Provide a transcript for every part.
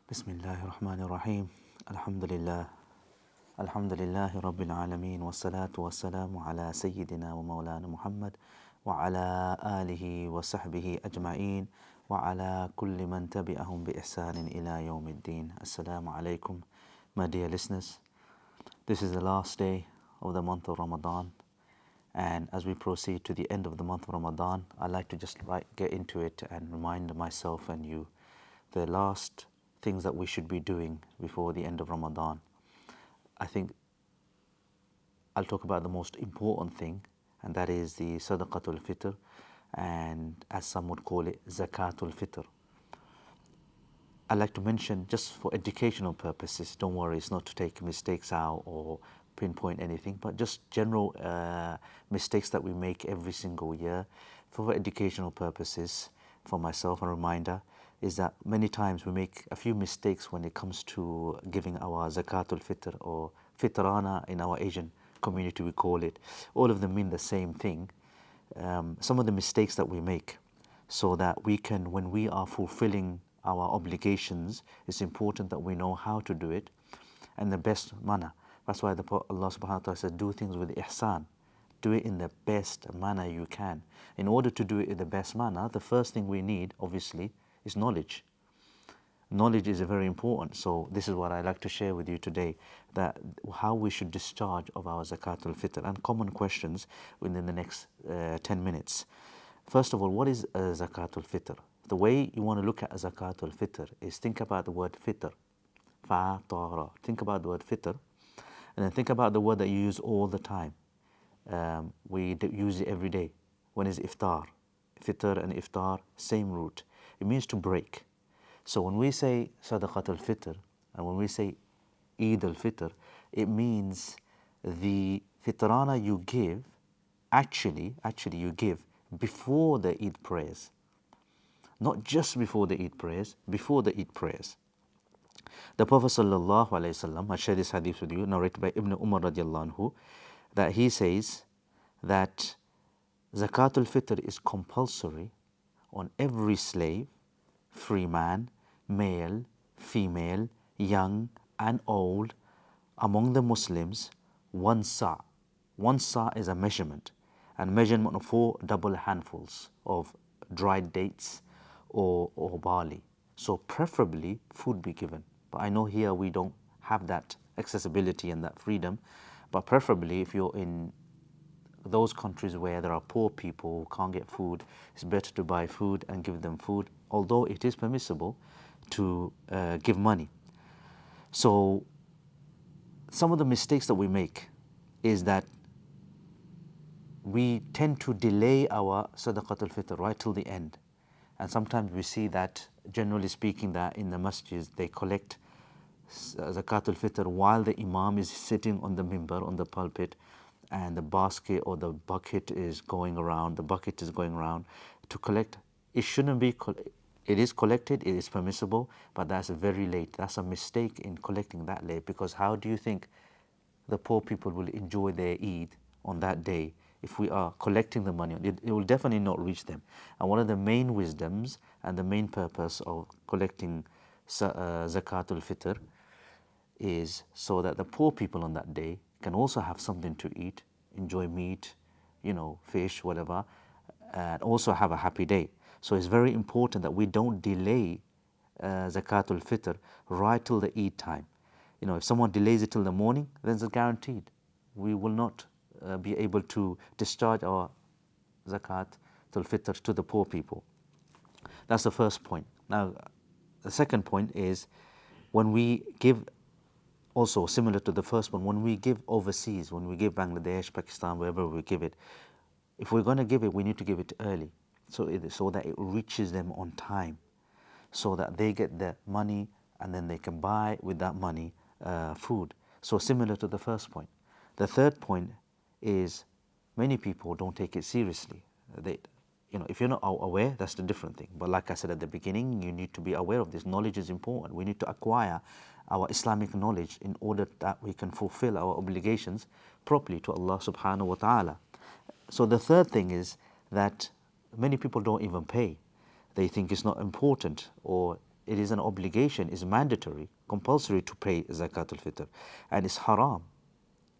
Bismillahir Rahmanir Rahim. Alhamdulillah. Alhamdulillahi Rabbil Alameen. Wassalatu wassalamu ala Sayyidina wa Mawlana Muhammad wa ala alihi wa sahbihi ajma'een wa ala kulli man tabi'ahum bi ihsanin ila yawmiddin. Assalamu alaikum, my dear listeners. This is the last day of the month of Ramadan, and as we proceed to the end of the month of Ramadan, I'd like to just get into it and remind myself and you the last things that we should be doing before the end of Ramadan. I think I'll talk about the most important thing, and that is the Sadaqatul Fitr, and as some would call it, Zakatul Fitr. I'd like to mention, just for educational purposes, don't worry, it's not to take mistakes out or pinpoint anything, but just general mistakes that we make every single year for educational purposes. For myself, a reminder is that many times we make a few mistakes when it comes to giving our Zakatul Fitr or Fitrana in our Asian community, we call it. All of them mean the same thing. Some of the mistakes that we make, so that we can, when we are fulfilling our obligations, it's important that we know how to do it and the best manner. That's why Allah subhanahu wa ta'ala says, do things with ihsan. Do it in the best manner you can. In order to do it in the best manner, the first thing we need, obviously, is knowledge. Knowledge is very important. So this is what I'd like to share with you today, that how we should discharge of our Zakatul Fitr, and common questions within the next 10 minutes. First of all, what is a Zakatul Fitr? The way you want to look at a Zakatul Fitr is think about the word Fitr. Fa-tara. Think about the word Fitr, and then think about the word that you use all the time. We use it every day. When is iftar? Fitr and iftar, same root. It means to break. So when we say Sadaqatul Fitr and when we say Eid al-Fitr, it means the fitrana you give, actually you give before the Eid prayers. Not just before the Eid prayers, before the Eid prayers. The Prophet sallallahu alaihi wasallam, I share this hadith with you, narrated by Ibn Umar radiallahu anhu, that he says that Zakatul Fitr is compulsory on every slave, free man, male, female, young and old, among the Muslims, 1 sa'. 1 sa' is a measurement, and measurement of 4 double handfuls of dried dates or barley. So preferably food be given. But I know here we don't have that accessibility and that freedom, but preferably if you're in those countries where there are poor people who can't get food, it's better to buy food and give them food, although it is permissible to give money. So some of the mistakes that we make is that we tend to delay our Sadaqatul Fitr right till the end. And sometimes we see that, generally speaking, that in the masjids they collect Zakatul Fitr while the Imam is sitting on the mimbar, on the pulpit, and the basket or the bucket is going around, to collect. It shouldn't be, it is collected, it is permissible, but that's very late. That's a mistake in collecting that late, because how do you think the poor people will enjoy their Eid on that day if we are collecting the money? It will definitely not reach them. And one of the main wisdoms and the main purpose of collecting Zakatul Fitr is so that the poor people on that day can also have something to eat, enjoy meat, fish, whatever, and also have a happy day. So it's very important that we don't delay Zakatul Fitr right till the Eid time. If someone delays it till the morning, then it's guaranteed we will not be able to discharge our Zakatul Fitr to the poor people. That's the first point. Now, the second point is when we give, also similar to the first one, when we give overseas, when we give Bangladesh, Pakistan, wherever we give it, if we're going to give it, we need to give it early, so that it reaches them on time, so that they get the money and then they can buy with that money food. So similar to the first point. The third point is many people don't take it seriously. If you're not aware, that's the different thing. But like I said at the beginning, you need to be aware of this. Knowledge is important. We need to acquire our Islamic knowledge in order that we can fulfill our obligations properly to Allah subhanahu wa ta'ala. So the third thing is that many people don't even pay. They think it's not important, or it is an obligation, is mandatory, compulsory to pay Zakatul Fitr. And it's haram,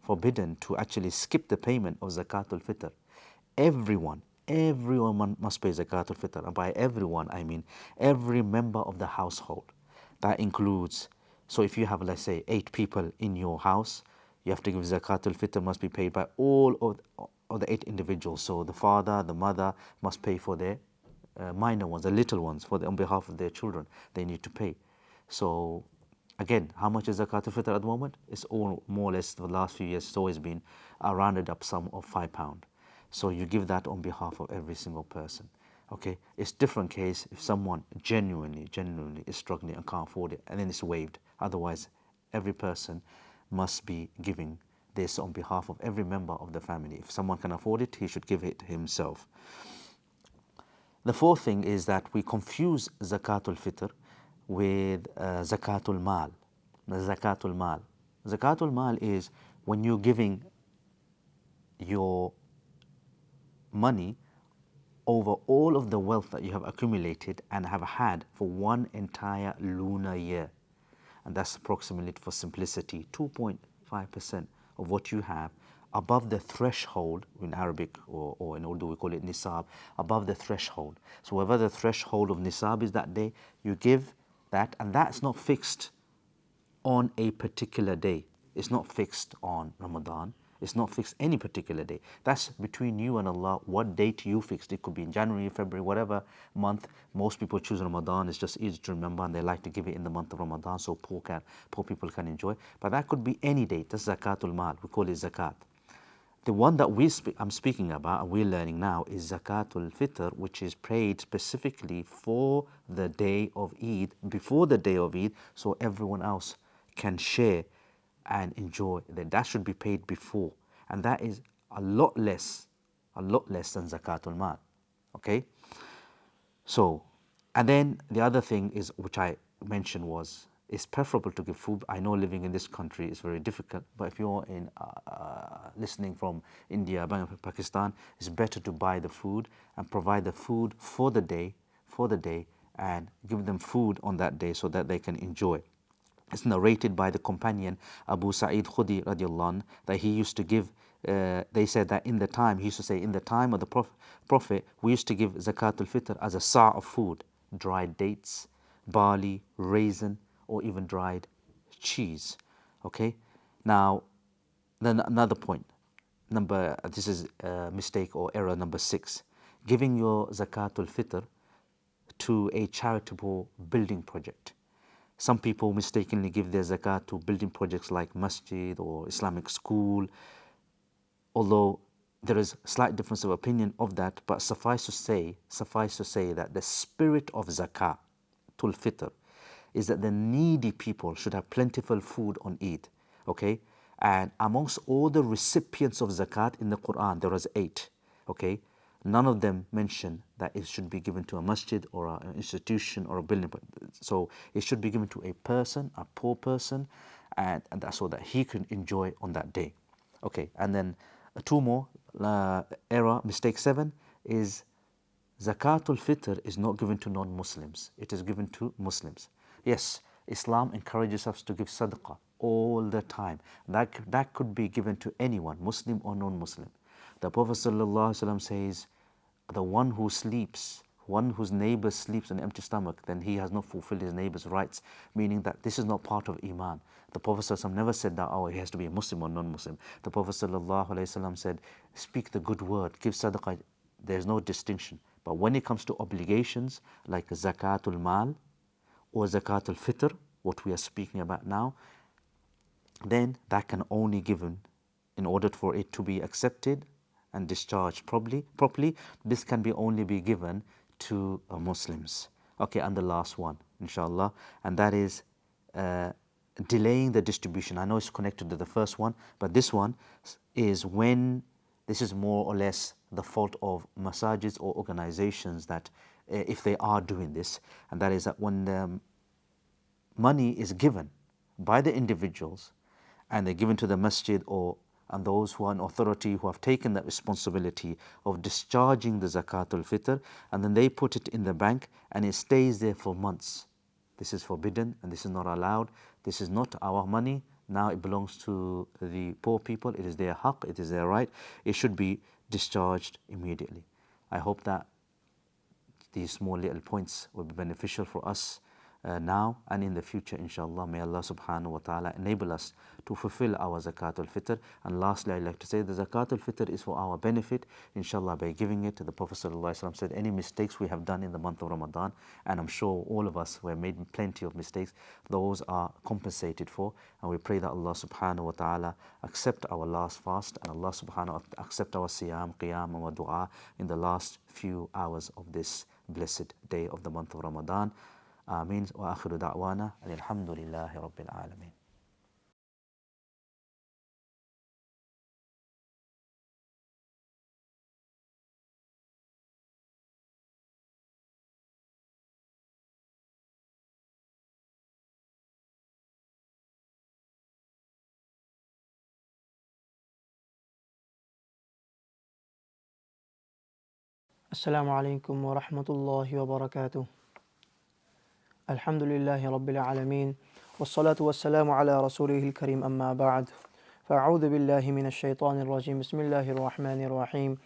forbidden to actually skip the payment of Zakatul Fitr. Everyone must pay Zakatul Fitr. And by everyone, I mean every member of the household. That includes, so if you have, let's say, 8 people in your house, you have to give Zakatul Fitr, must be paid by all of the 8 individuals. So the father, the mother must pay for their minor ones, the little ones, on behalf of their children. They need to pay. So again, how much is Zakatul Fitr at the moment? It's all more or less, for the last few years, it's always been a rounded up sum of £5. So you give that on behalf of every single person. Okay, it's different case if someone genuinely is struggling and can't afford it, and then it's waived. Otherwise, every person must be giving this on behalf of every member of the family. If someone can afford it, he should give it himself. The fourth thing is that we confuse Zakatul Fitr with Zakatul Mal. Zakatul Mal. Zakatul Mal is when you're giving your money over all of the wealth that you have accumulated and have had for one entire lunar year. And that's approximately, for simplicity, 2.5% of what you have above the threshold. In Arabic or in Urdu we call it nisab, above the threshold. So whatever the threshold of nisab is that day, you give that, and that's not fixed on a particular day. It's not fixed on Ramadan. It's not fixed any particular day. That's between you and Allah, what date you fixed. It could be in January, February, whatever month. Most people choose Ramadan. It's just easy to remember, and they like to give it in the month of Ramadan, so poor people can enjoy. But that could be any date. That's Zakatul Mal. We call it Zakat. The one that I'm speaking about and we're learning now is Zakatul Fitr, which is paid specifically for the day of Eid, before the day of Eid, so everyone else can share and enjoy that should be paid before, and that is a lot less than Zakatul Mal. Okay, so, and then the other thing is, which I mentioned, was it's preferable to give food. I know living in this country is very difficult, but if you're in listening from India, Bangladesh, Pakistan, it's better to buy the food and provide the food for the day, and give them food on that day so that they can enjoy. It's narrated by the companion Abu Sa'id Khudri radiallahu anh, that he used to give, they said that in the time, he used to say, in the time of the Prophet, we used to give Zakatul Fitr as a sa' of food, dried dates, barley, raisin, or even dried cheese. Okay, now then another point, this is mistake or error number 6, giving your Zakatul Fitr to a charitable building project. Some people mistakenly give their zakat to building projects like masjid or Islamic school, although there is slight difference of opinion of that, but suffice to say that the spirit of zakatul fitr is that the needy people should have plentiful food on Eid. Okay, and amongst all the recipients of zakat in the Quran, there was 8. Okay, none of them mention that it should be given to a masjid or an institution or a building. So it should be given to a person, a poor person, and that's so that he can enjoy on that day. Okay, and then 2 more, mistake 7 is Zakatul Fitr is not given to non-Muslims. It is given to Muslims. Yes, Islam encourages us to give sadaqah all the time. That could be given to anyone, Muslim or non-Muslim. The Prophet ﷺ says, the one who sleeps, one whose neighbor sleeps on an empty stomach, then he has not fulfilled his neighbor's rights, meaning that this is not part of Iman. The Prophet ﷺ never said that, he has to be a Muslim or non-Muslim. The Prophet ﷺ said, speak the good word, give sadaqah, there's no distinction. But when it comes to obligations like Zakatul Mal or Zakatul Fitr, what we are speaking about now, then that can only be given, in order for it to be accepted and discharged properly, this can only be given to Muslims. Okay, and the last one, inshallah, and that is delaying the distribution. I know it's connected to the first one, but this one is when, this is more or less the fault of masajids or organizations that if they are doing this, and that is that when the money is given by the individuals and they're given to the masjid and those who are in authority who have taken that responsibility of discharging the Zakatul Fitr, and then they put it in the bank and it stays there for months. This is forbidden and this is not allowed. This is not our money. Now it belongs to the poor people. It is their haqq, it is their right. It should be discharged immediately. I hope that these small little points will be beneficial for us now and in the future, inshallah. May Allah subhanahu wa ta'ala enable us to fulfill our zakatul fitr. And lastly, I'd like to say the zakatul fitr is for our benefit, inshallah, by giving it. The Prophet sallallahu alaihi wasallam said, any mistakes we have done in the month of Ramadan, and I'm sure all of us, we have made plenty of mistakes, those are compensated for. And we pray that Allah subhanahu wa ta'ala accept our last fast, and Allah subhanahu wa ta'ala accept our siyam, qiyam, and dua in the last few hours of this blessed day of the month of Ramadan. Ameen. Wa akhiru da'wana alhamdulillahi rabbil alameen. السلام عليكم ورحمة الله وبركاته. الحمد لله رب العالمين والصلاة والسلام على رسوله الكريم أما بعد فأعوذ بالله من الشيطان الرجيم بسم الله الرحمن الرحيم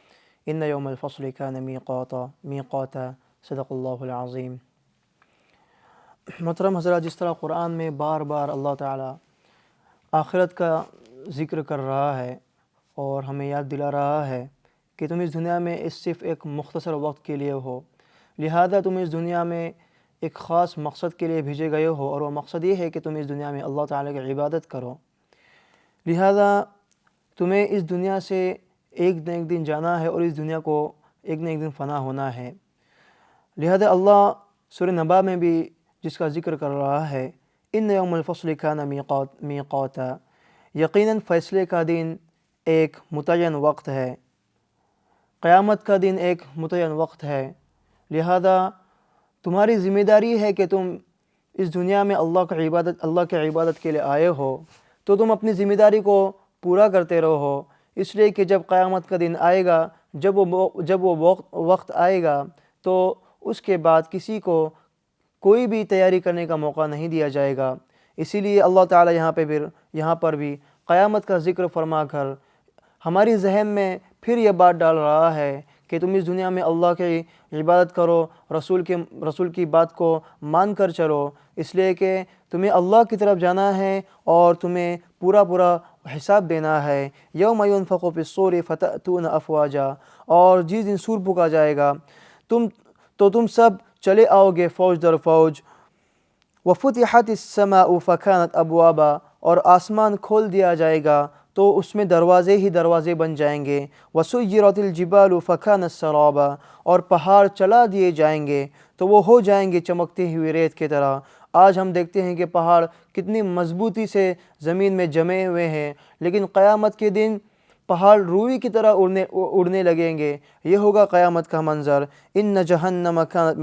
إن يوم الفصل كان ميقاتا صدق الله العظيم. محترم حضرات، جس طرح قرآن میں بار بار اللہ تعالیٰ آخرت کا ذکر کر رہا ہے اور ہمیں یاد دلا رہا ہے کہ تم اس دنیا میں صرف ایک مختصر وقت کے لیے ہو، لہذا تم اس دنیا میں ایک خاص مقصد کے لیے بھیجے گئے ہو، اور وہ مقصد یہ ہے کہ تم اس دنیا میں اللہ تعالیٰ کی عبادت کرو. لہذا تمہیں اس دنیا سے ایک نہ ایک دن جانا ہے اور اس دنیا کو ایک نہ ایک دن فنا ہونا ہے. لہذا اللہ سورہ نبا میں بھی جس کا ذکر کر رہا ہے، ان یوم الفصل کان میقاتا، یقیناً فیصلے کا دن ایک متعین وقت ہے، قیامت کا دن ایک متعین وقت ہے. لہذا تمہاری ذمہ داری ہے کہ تم اس دنیا میں اللہ کی عبادت کے لیے آئے ہو تو تم اپنی ذمہ داری کو پورا کرتے رہو، اس لیے کہ جب قیامت کا دن آئے گا، جب وہ وقت آئے گا تو اس کے بعد کسی کو کوئی بھی تیاری کرنے کا موقع نہیں دیا جائے گا. اسی لیے اللہ تعالیٰ یہاں پر بھی قیامت کا ذکر فرما کر ہماری ذہن میں پھر یہ بات ڈال رہا ہے کہ تم اس دنیا میں اللہ کی عبادت کرو، رسول کی بات کو مان کر چلو، اس لیے کہ تمہیں اللہ کی طرف جانا ہے اور تمہیں پورا حساب دینا ہے. یوم ينفخ فی الصور فتأتون افواجا، اور جس دن سور پھونکا جائے گا تم سب چلے آؤ گے فوج در فوج. وفتحت السماء فکانت ابوابا، اور آسمان کھول دیا جائے گا تو اس میں دروازے بن جائیں گے. وسیرت الجبال فکانت سرابا، اور پہاڑ چلا دیے جائیں گے تو وہ ہو جائیں گے چمکتی ہوئی ریت کی طرح. آج ہم دیکھتے ہیں کہ پہاڑ کتنی مضبوطی سے زمین میں جمے ہوئے ہیں، لیکن قیامت کے دن پہاڑ روئی کی طرح اڑنے لگیں گے. یہ ہوگا قیامت کا منظر. ان جہنم کانت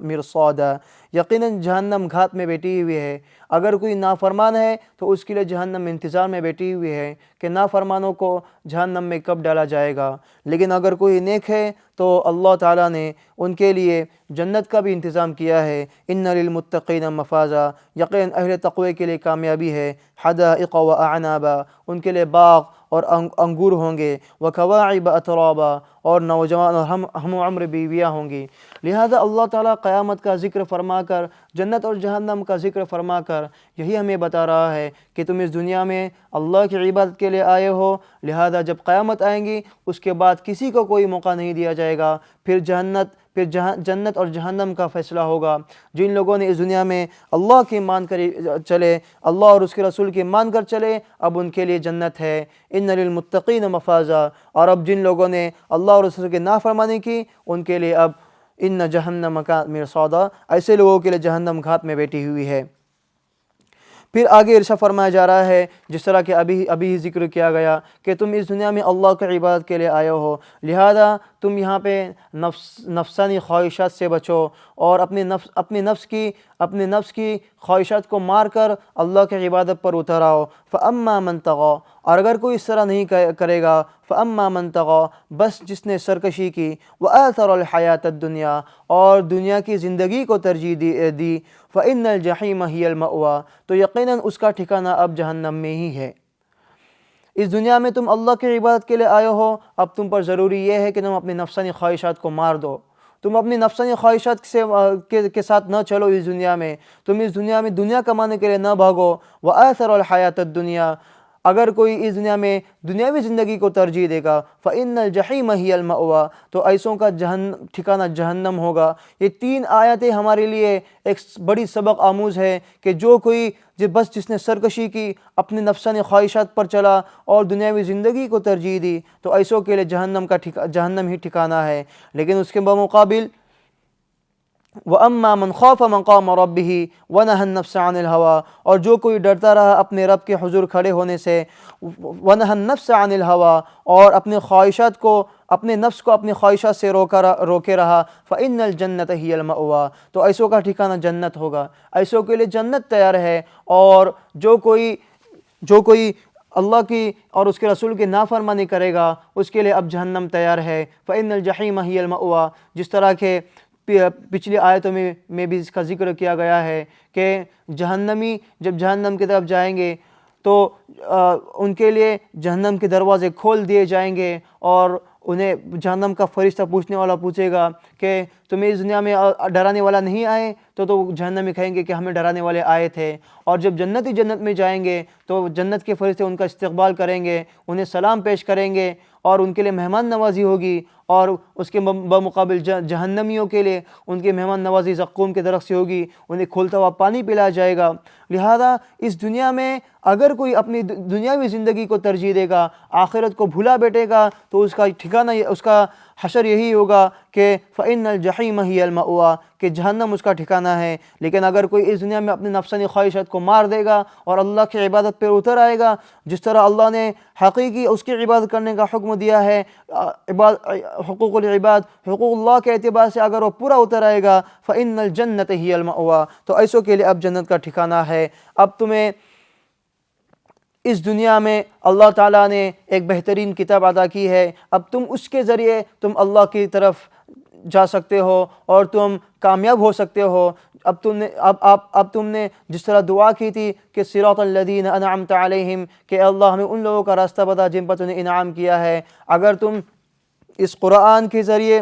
مرصادا، یقیناً جہنم گھات میں بیٹھی ہوئی ہے. اگر کوئی نافرمان ہے تو اس کے لیے جہنم انتظار میں بیٹھی ہوئی ہے کہ نافرمانوں کو جہنم میں کب ڈالا جائے گا. لیکن اگر کوئی نیک ہے تو اللہ تعالیٰ نے ان کے لیے جنت کا بھی انتظام کیا ہے. ان للمتقین مفازا، یقیناً اہل تقوی کے لیے کامیابی ہے. حدائق و اعنابا، ان کے لیے باغ اور انگور ہوں گے. وکواعب اترابا، اور نوجوان اور ہم عمر بیویاں ہوں گی. لہذا اللہ تعالیٰ قیامت کا ذکر فرما کر، جنت اور جہنم کا ذکر فرما کر یہی ہمیں بتا رہا ہے کہ تم اس دنیا میں اللہ کی عبادت کے لیے آئے ہو. لہذا جب قیامت آئیں گی اس کے بعد کسی کو کوئی موقع نہیں دیا جائے گا. پھر جنت اور جہنم کا فیصلہ ہوگا. جن لوگوں نے اس دنیا میں اللہ کی مان کر چلے، اللہ اور اس کے رسول کی مان کر چلے، اب ان کے لیے جنت ہے. ان للمتقین مفازا، اور اب جن لوگوں نے اللہ اور رسول کی نافرمانی کی ان کے لیے اب ان جہنم کانت مرصادا، ایسے لوگوں کے لیے جہنم گھات میں بیٹھی ہوئی ہے. پھر آگے ارشاد فرمایا جا رہا ہے، جس طرح کہ ابھی ذکر کیا گیا کہ تم اس دنیا میں اللہ کی عبادت کے لیے آئے ہو، لہذا تم یہاں پہ نفسانی خواہشات سے بچو اور اپنے نفس کی اپنے نفس کی خواہشات کو مار کر اللہ کی عبادت پر اتر آؤ۔ فَأَمَّا مَن طَغَىٰ، اور اگر کوئی اس طرح نہیں کرے گا، فَأَمَّا مَن طَغَىٰ، بس جس نے سرکشی کی، وَآثَرَ الْحَيَاةَ الدُّنْيَا، اور دنیا کی زندگی کو ترجیح دی، فَإِنَّ الْجَحِيمَ هِيَ الْمَأْوَىٰ، تو یقیناً اس کا ٹھکانہ اب جہنم میں ہی ہے۔ اس دنیا میں تم اللہ کی عبادت کے لیے آئے ہو، اب تم پر ضروری یہ ہے کہ تم اپنی نفسانی خواہشات کو مار دو۔ تم اپنی نفسانی خواہشات کے ساتھ نہ چلو اس دنیا میں، تم اس دنیا میں دنیا کمانے کے لیے نہ بھاگو۔ وَآثَرَ الْحَيَاةَ الدُّنْيَا، اگر کوئی اس دنیا میں دنیاوی زندگی کو ترجیح دے گا، فَإِنَّ الْجَحِيمَ هِيَ الْمَأْوَىٰ، تو ایسوں کا ٹھکانہ جہنم ہوگا۔ یہ 3 آیتیں ہمارے لیے ایک بڑی سبق آموز ہے کہ جو کوئی جس نے سرکشی کی، اپنے نفسانی خواہشات پر چلا اور دنیاوی زندگی کو ترجیح دی، تو ایسوں کے لیے جہنم ہی ٹھکانہ ہے۔ لیکن اس کے بمقابل وَأَمَّا مَنْ خَافَ مَقَامَ رَبِّهِ وَنَهَى النَّفْسَ عَنِ الْهَوَىٰ، اور جو کوئی ڈرتا رہا اپنے رب کے حضور کھڑے ہونے سے، وَنَهَى النَّفْسَ عَنِ الْهَوَىٰ، اور اپنے خواہشات کو، اپنے نفس کو اپنی خواہشات سے روکے رہا، فَإِنَّ الْجَنَّةَ هِيَ الْمَأْوَىٰ، تو ایسوں کا ٹھکانہ جنت ہوگا، ایسوں کے لیے جنت تیار ہے۔ اور جو کوئی اللہ کی اور اس کے رسول کی نافرمانی کرے گا، اس کے لیے اب جہنم تیار ہے۔ فَإِنَّ الْجَحِيمَ هِيَ الْمَأْوَىٰ، جس طرح کہ پچھلی آیتوں میں بھی اس کا ذکر کیا گیا ہے کہ جہنمی جب جہنم کی طرف جائیں گے تو ان کے لیے جہنم کے دروازے کھول دیے جائیں گے، اور انہیں جہنم کا فرشتہ پوچھنے والا پوچھے گا کہ تمہیں اس دنیا میں ڈرانے والا نہیں آئے؟ تو جہنمی کہیں گے کہ ہمیں ڈرانے والے آئے تھے۔ اور جب جنتی جنت میں جائیں گے تو جنت کے فرشتے ان کا استقبال کریں گے، انہیں سلام پیش کریں گے، اور ان کے لیے مہمان نوازی ہوگی۔ اور اس کے بمقابل جہنمیوں کے لیے ان کی مہمان نوازی زقوم کے درخت سے ہوگی، انہیں کھولتا ہوا پانی پلایا جائے گا۔ لہذا اس دنیا میں اگر کوئی اپنی دنیاوی زندگی کو ترجیح دے گا، آخرت کو بھولا بیٹھے گا، تو اس کا ٹھکانہ، اس کا حشر یہی ہوگا کہ فَإِنَّ الْجَحِيمَ هِيَ الْمَأْوَىٰ، کہ جہنم اس کا ٹھکانہ ہے۔ لیکن اگر کوئی اس دنیا میں اپنی نفسانی خواہشات کو مار دے گا اور اللہ کی عبادت پر اتر آئے گا، جس طرح اللہ نے حقیقی اس کی عبادت کرنے کا حکم دیا ہے، حقوق العباد، حقوق اللہ کے اعتبار سے اگر وہ پورا اتر آئے گا، فَإِنَّ الْجَنَّةَ هِيَ الْمَأْوَىٰ، تو ایسوں کے لیے اب جنت کا ٹھکانہ ہے۔ اب تمہیں اس دنیا میں اللہ تعالیٰ نے ایک بہترین کتاب عطا کی ہے، اب تم اس کے ذریعے تم اللہ کی طرف جا سکتے ہو اور تم کامیاب ہو سکتے ہو۔ اب تم نے جس طرح دعا کی تھی کہ صراط الذین انعمت علیہم، کہ اللہ ہمیں ان لوگوں کا راستہ بتا جن پر تو نے انعام کیا ہے، اگر تم اس قرآن کے ذریعے،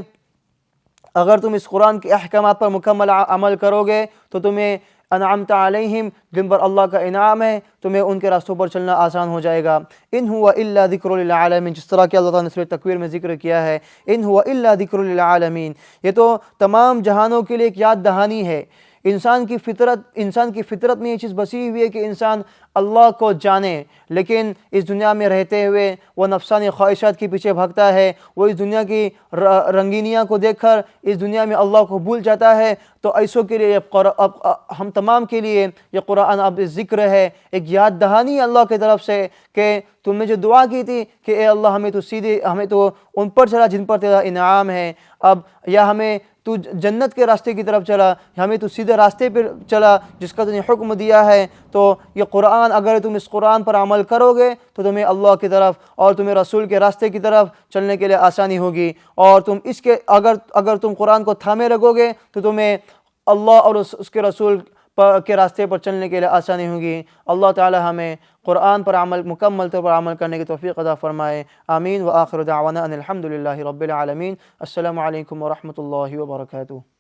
اگر تم اس قرآن کے احکامات پر مکمل عمل کرو گے تو تمہیں انعمت علیہم، جن پر اللہ کا انعام ہے، تمہیں ان کے راستوں پر چلنا آسان ہو جائے گا۔ ان ہوا الا ذکر للعالمین، جس طرح کہ اللہ تعالیٰ نے سورۃ تکویر میں ذکر کیا ہے، ان ہوا الا ذکر للعالمین، یہ تو تمام جہانوں کے لیے ایک یاد دہانی ہے۔ انسان کی فطرت میں یہ چیز بسی ہوئی ہے کہ انسان اللہ کو جانے، لیکن اس دنیا میں رہتے ہوئے وہ نفسانی خواہشات کے پیچھے بھاگتا ہے، وہ اس دنیا کی رنگینیاں کو دیکھ کر اس دنیا میں اللہ کو بھول جاتا ہے۔ تو ایسوں کے لیے ہم تمام کے لیے یہ قرآن اب ذکر ہے، ایک یاد دہانی اللہ کی طرف سے کہ تم نے جو دعا کی تھی کہ اے اللہ ہمیں تو ان پر چلا جن پر تیرا انعام ہے، اب یا ہمیں تو جنت کے راستے کی طرف چلا، ہمیں تو سیدھے راستے پر چلا جس کا تو نے حکم دیا ہے۔ تو یہ قرآن، اگر تم اس قرآن پر عمل کرو گے تو تمہیں اللہ کی طرف اور تمہیں رسول کے راستے کی طرف چلنے کے لیے آسانی ہوگی، اور تم اگر تم قرآن کو تھامے رکھو گے تو تمہیں اللہ اور اس کے رسول کے راستے پر چلنے کے لیے آسانی ہوگی۔ اللہ تعالی ہمیں قرآن پر مکمل طور پر عمل کرنے کی توفیق عطا فرمائے، آمین۔ وآخر دعوانا ان الحمد للہ رب العالمین۔ السلام علیکم ورحمۃ اللہ وبرکاتہ۔